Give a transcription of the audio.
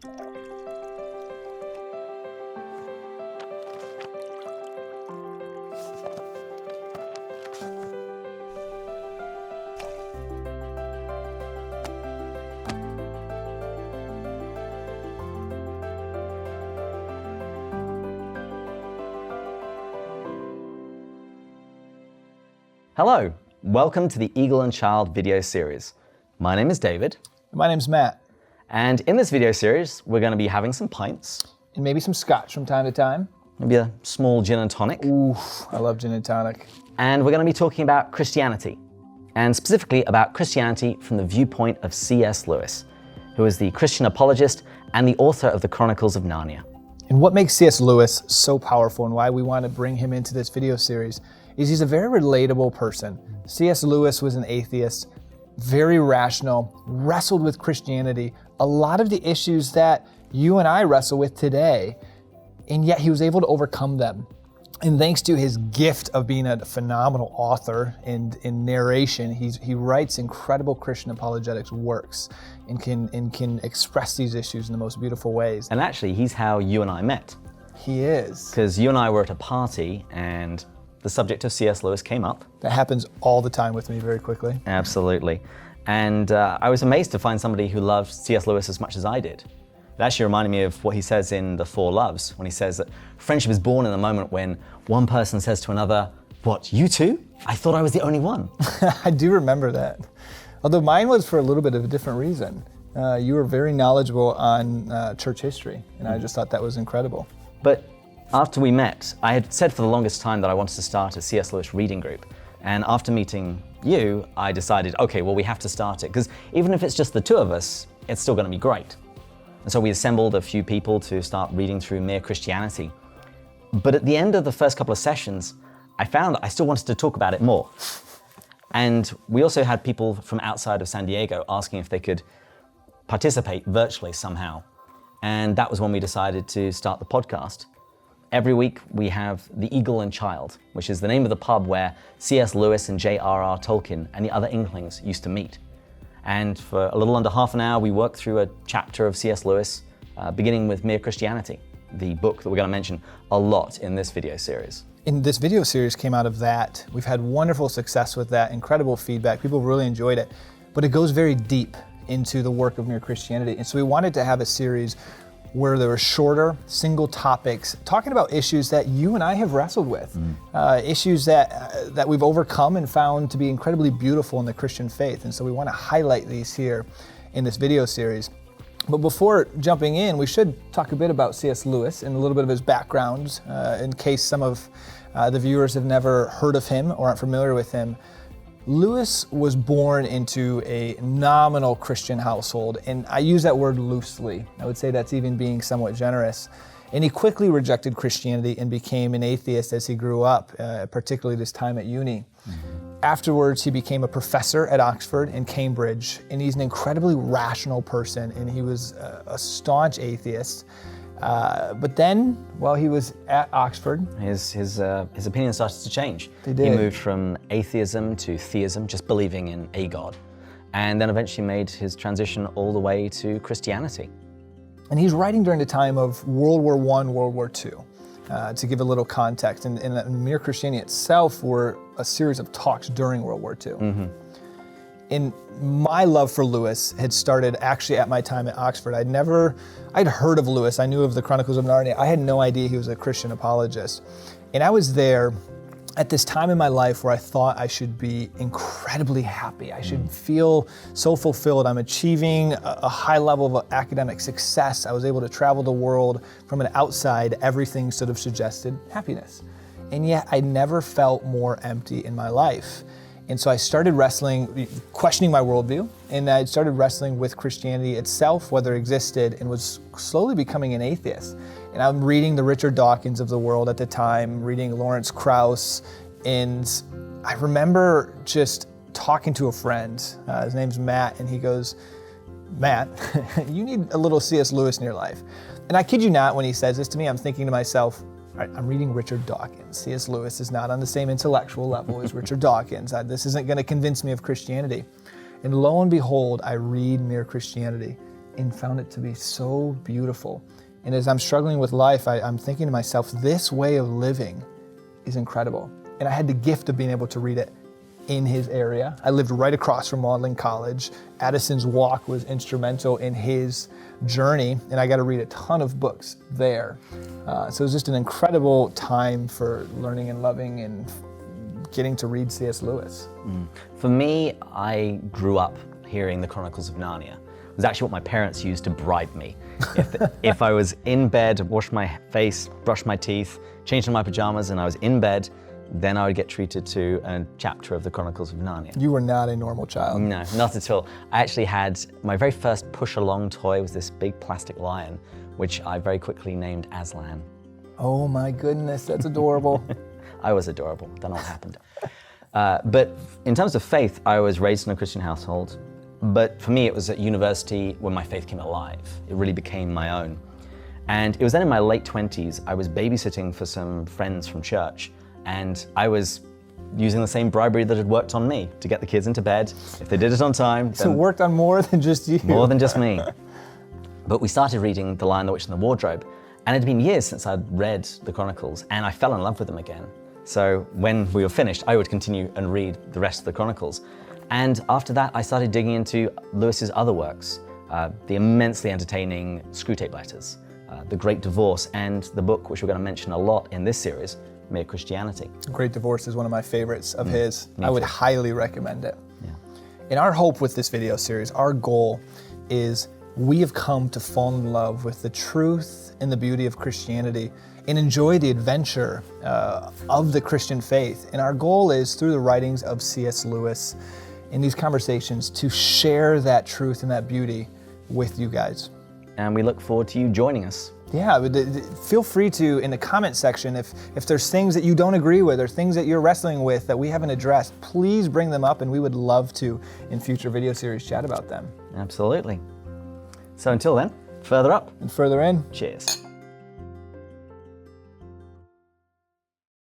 Hello, welcome to the Eagle and Child video series. My name is David. My name's Matt. And in this video series, we're going to be having some pints. And maybe some scotch from time to time. Maybe a small gin and tonic. Ooh, I love gin and tonic. And we're going to be talking about Christianity, and specifically about Christianity from the viewpoint of C.S. Lewis, who is the Christian apologist and the author of the Chronicles of Narnia. And what makes C.S. Lewis so powerful and why we want to bring him into this video series is he's a very relatable person. C.S. Lewis was an atheist, very rational, wrestled with Christianity, a lot of the issues that you and I wrestle with today, and yet he was able to overcome them. And thanks to his gift of being a phenomenal author and in narration, he writes incredible Christian apologetics works and can express these issues in the most beautiful ways. And actually, he's how you and I met. He is. Because you and I were at a party and the subject of C.S. Lewis came up. That happens all the time with me very quickly. Absolutely. And I was amazed to find somebody who loved C.S. Lewis as much as I did. It actually reminded me of what he says in The Four Loves, when he says that friendship is born in the moment when one person says to another, "What, you two? I thought I was the only one." I do remember that. Although mine was for a little bit of a different reason. You were very knowledgeable on church history, and I just thought that was incredible. But after we met, I had said for the longest time that I wanted to start a C.S. Lewis reading group. And after meeting you, I decided, okay, well, we have to start it, because even if it's just the two of us, it's still going to be great. And so we assembled a few people to start reading through Mere Christianity. But at the end of the first couple of sessions, I found that I still wanted to talk about it more. And we also had people from outside of San Diego asking if they could participate virtually somehow. And that was when we decided to start the podcast. Every week we have the Eagle and Child, which is the name of the pub where C.S. Lewis and J.R.R. Tolkien and the other Inklings used to meet. And for a little under half an hour, we work through a chapter of C.S. Lewis, beginning with Mere Christianity, the book that we're going to mention a lot in this video series. And this video series came out of that. We've had wonderful success with that, incredible feedback. People really enjoyed it, but it goes very deep into the work of Mere Christianity. And so we wanted to have a series where there were shorter, single topics, talking about issues that you and I have wrestled with, issues that we've overcome and found to be incredibly beautiful in the Christian faith. And so we want to highlight these here in this video series. But before jumping in, we should talk a bit about C.S. Lewis and a little bit of his background, in case some of the viewers have never heard of him or aren't familiar with him. Lewis was born into a nominal Christian household, and I use that word loosely. I would say that's even being somewhat generous. And he quickly rejected Christianity and became an atheist as he grew up, particularly this time at uni. Afterwards, he became a professor at Oxford and Cambridge, and he's an incredibly rational person, and he was a staunch atheist. But then, while he was at Oxford, his opinion started to change. They did. He moved from atheism to theism, just believing in a God, and then eventually made his transition all the way to Christianity. And he's writing during the time of World War I, World War II, to give a little context. And Mere Christianity itself were a series of talks during World War II. And my love for Lewis had started actually at my time at Oxford. I'd heard of Lewis. I knew of the Chronicles of Narnia. I had no idea he was a Christian apologist. And I was there at this time in my life where I thought I should be incredibly happy. I should feel so fulfilled. I'm achieving a high level of academic success. I was able to travel the world. From an outside, everything sort of suggested happiness. And yet I never felt more empty in my life. And so I started wrestling, questioning my worldview, and I started wrestling with Christianity itself, whether it existed, and was slowly becoming an atheist. And I'm reading the Richard Dawkins of the world at the time, reading Lawrence Krauss, and I remember just talking to a friend, his name's Matt, and he goes, "Matt, you need a little C.S. Lewis in your life." And I kid you not, when he says this to me, I'm thinking to myself, all right, I'm reading Richard Dawkins. C.S. Lewis is not on the same intellectual level as Richard Dawkins. This isn't going to convince me of Christianity. And lo and behold, I read Mere Christianity. and found it to be so beautiful. And as I'm struggling with life, I'm thinking to myself, this way of living is incredible. And I had the gift of being able to read it in his area. I lived right across from Magdalen College. Addison's walk was instrumental in his journey, and I got to read a ton of books there. So it was just an incredible time for learning and loving and getting to read C.S. Lewis. For me, I grew up hearing the Chronicles of Narnia. It was actually what my parents used to bribe me. If I was in bed, washed my face, brushed my teeth, changed into my pajamas, and I was in bed, then I would get treated to a chapter of the Chronicles of Narnia. You were not a normal child. No, not at all. I actually had, my very first push-along toy was this big plastic lion, which I very quickly named Aslan. Oh my goodness, that's adorable. I was adorable, don't know what happened. But in terms of faith, I was raised in a Christian household. But for me, it was at university when my faith came alive. It really became my own. And it was then in my late 20s, I was babysitting for some friends from church, and I was using the same bribery that had worked on me to get the kids into bed. If they did it on time, So it worked on more than just you. more than just me. But we started reading The Lion, the Witch, and the Wardrobe, and it had been years since I'd read the Chronicles, and I fell in love with them again. So when we were finished, I would continue and read the rest of the Chronicles. And after that, I started digging into Lewis's other works, the immensely entertaining Screwtape Letters, The Great Divorce, and the book which we're going to mention a lot in this series, Mere Christianity. Great Divorce is one of my favorites of his. I would too. highly recommend it. Yeah. And our hope with this video series, our goal is we have come to fall in love with the truth and the beauty of Christianity and enjoy the adventure of the Christian faith. And our goal is, through the writings of C.S. Lewis, in these conversations, to share that truth and that beauty with you guys. And we look forward to you joining us. Yeah, feel free to, in the comment section, if there's things that you don't agree with or things that you're wrestling with that we haven't addressed, please bring them up, and we would love to, in future video series, chat about them. Absolutely. So until then, further up And further in, cheers.